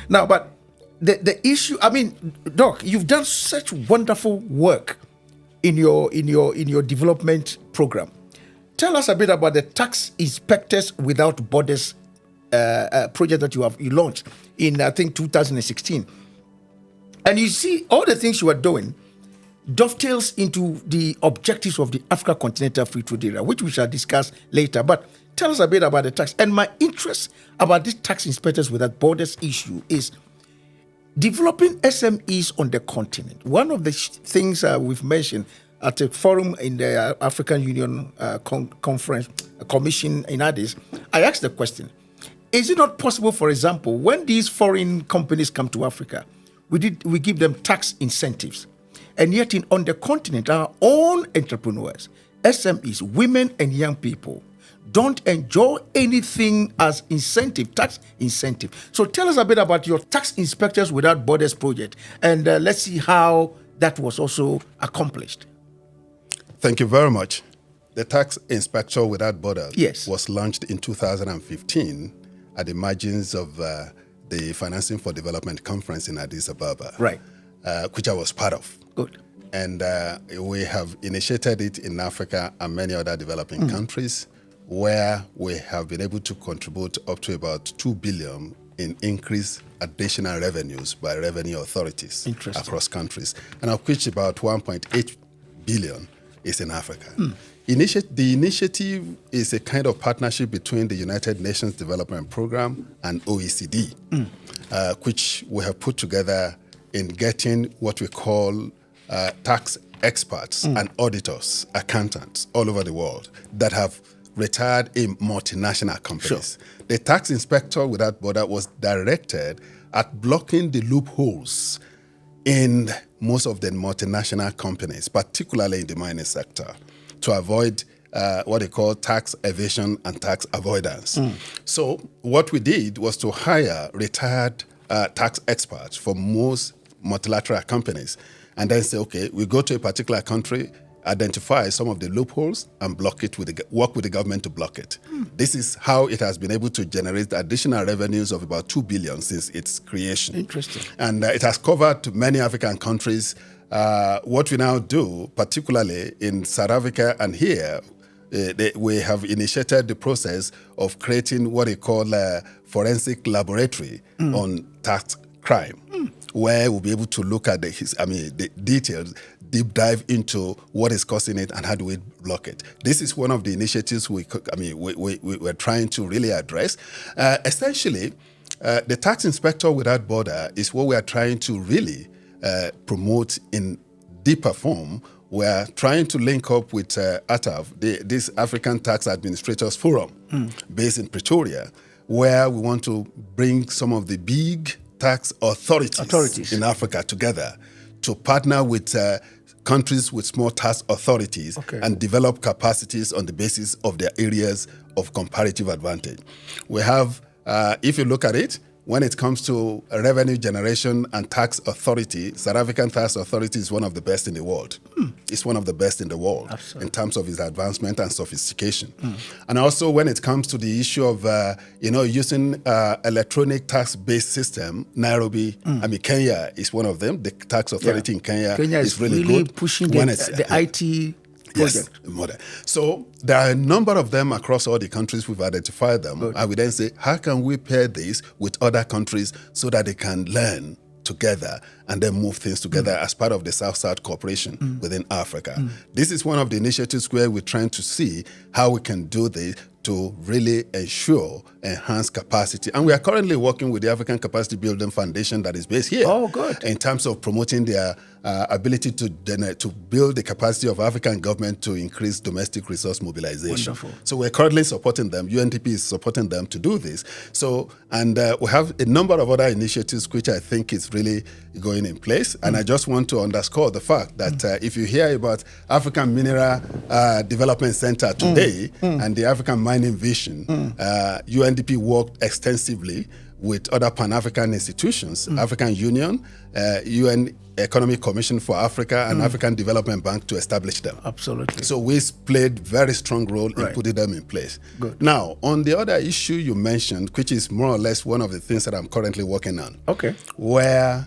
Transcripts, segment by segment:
Now, but the issue, I mean, Doc, you've done such wonderful work in your development program. Tell us a bit about the Tax Inspectors Without Borders project that you launched in, I think, 2016. And you see all the things you are doing dovetails into the objectives of the Africa Continental Free Trade Area, which we shall discuss later. But tell us a bit about the tax. And my interest about this Tax Inspectors Without Borders issue is developing SMEs on the continent. One of the things we've mentioned at a forum in the African Union Conference Commission in Addis, I asked the question, is it not possible, for example, when these foreign companies come to Africa, we give them tax incentives, and yet on the continent, our own entrepreneurs, SMEs, women and young people, don't enjoy anything as incentive, tax incentive. So tell us a bit about your Tax Inspectors Without Borders project, and let's see how that was also accomplished. Thank you very much. The Tax Inspector Without Borders was launched in 2015 at the margins of the Financing for Development Conference in Addis Ababa, right? Which I was part of. Good. And we have initiated it in Africa and many other developing countries, where we have been able to contribute up to about 2 billion in increased additional revenues by revenue authorities across countries, and of which about 1.8 billion is in Africa. The initiative is a kind of partnership between the United Nations Development Program and OECD, which we have put together in getting what we call tax experts and auditors, accountants all over the world that have retired in multinational companies. Sure. The Tax Inspector Without Borders was directed at blocking the loopholes in most of the multinational companies, particularly in the mining sector, to avoid what they call tax evasion and tax avoidance. So what we did was to hire retired tax experts from most multilateral companies, and then say, okay, we go to a particular country, identify some of the loopholes and block it work with the government to block it. This is how it has been able to generate additional revenues of about 2 billion since its creation. Interesting. And it has covered many African countries. What we now do, particularly in South Africa and here, we have initiated the process of creating what they call a forensic laboratory on tax crime, where we'll be able to look at the details, deep dive into what is causing it and how do we block it. This is one of the initiatives we're trying to really address. Essentially, the Tax Inspector Without Borders is what we are trying to really promote in deeper form. We're trying to link up with ATAF, this African Tax Administrators Forum, based in Pretoria, where we want to bring some of the big tax authorities in Africa together to partner with countries with small tax authorities and develop capacities on the basis of their areas of comparative advantage. We have, if you look at it, when it comes to revenue generation and tax authority, South African Tax Authority is one of the best in the world. It's one of the best in the world in terms of its advancement and sophistication. And also when it comes to the issue of using electronic tax-based system, Nairobi, Kenya is one of them. The tax authority in Kenya is really good. Pushing the IT project. Yes, so there are a number of them across all the countries. We've identified them. Good. And we then say, how can we pair this with other countries so that they can learn together and then move things together as part of the South-South cooperation within Africa. This is one of the initiatives where we're trying to see how we can do this to really ensure enhanced capacity. And we are currently working with the African Capacity Building Foundation that is based here. Oh, good. In terms of promoting their ability to build the capacity of African government to increase domestic resource mobilization. Wonderful. So we're currently supporting them. UNDP is supporting them to do this. So, and we have a number of other initiatives which I think is really going in place. And I just want to underscore the fact that if you hear about African Mineral Development Center today and the African Mining Vision, UNDP worked extensively with other Pan-African institutions, African Union, UN Economic Commission for Africa, and African Development Bank to establish them. Absolutely. So we played very strong role in putting them in place. Good. Now, on the other issue you mentioned, which is more or less one of the things that I'm currently working on, Okay. where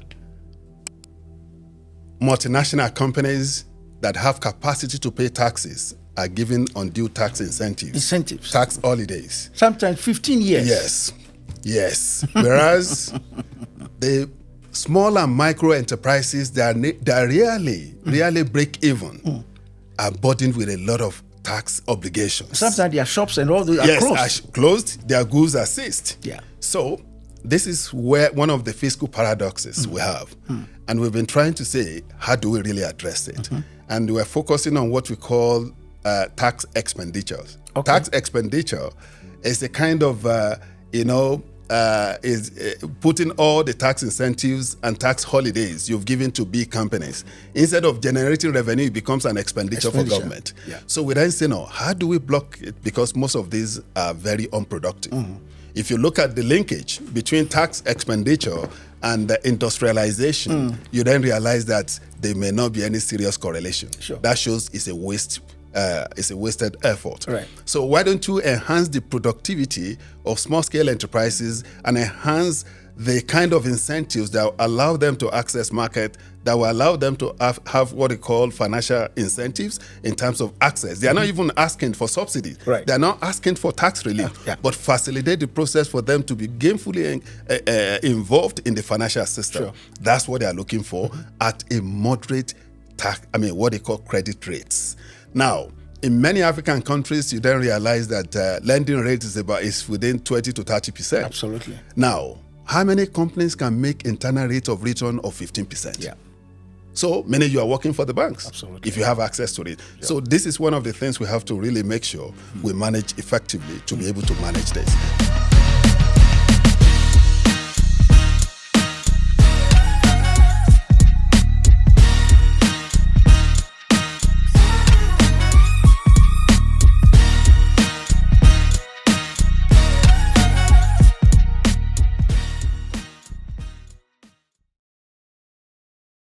multinational companies that have capacity to pay taxes are given undue tax incentives. Tax holidays. Sometimes 15 years. Yes. Whereas the small and micro enterprises that really break even are burdened with a lot of tax obligations. Sometimes their shops and all those are closed. Are closed. Their goods are seized. Yeah. So this is where one of the fiscal paradoxes we have. And we've been trying to say, how do we really address it? And we're focusing on what we call tax expenditures. Okay. Tax expenditure is a kind of, is putting all the tax incentives and tax holidays you've given to big companies. Instead of generating revenue, it becomes an expenditure for government. Yeah. So we then say, no, how do we block it? Because most of these are very unproductive. If you look at the linkage between tax expenditure and the industrialization, you then realize that there may not be any serious correlation. Sure. That shows it's a waste. It's a wasted effort. Right. So why don't you enhance the productivity of small-scale enterprises and enhance the kind of incentives that will allow them to access market, that will allow them to have what they call financial incentives in terms of access. They are not even asking for subsidies. Right. They are not asking for tax relief, but facilitate the process for them to be gainfully involved in the financial system. Sure. That's what they are looking for at a moderate what they call credit rates. Now, in many African countries, you then realize that lending rate is within 20 to 30%. Absolutely. Now, how many companies can make internal rate of return of 15%? Yeah. So many you are working for the banks. Absolutely. If you have access to it. Yeah. So this is one of the things we have to really make sure we manage effectively to be able to manage this.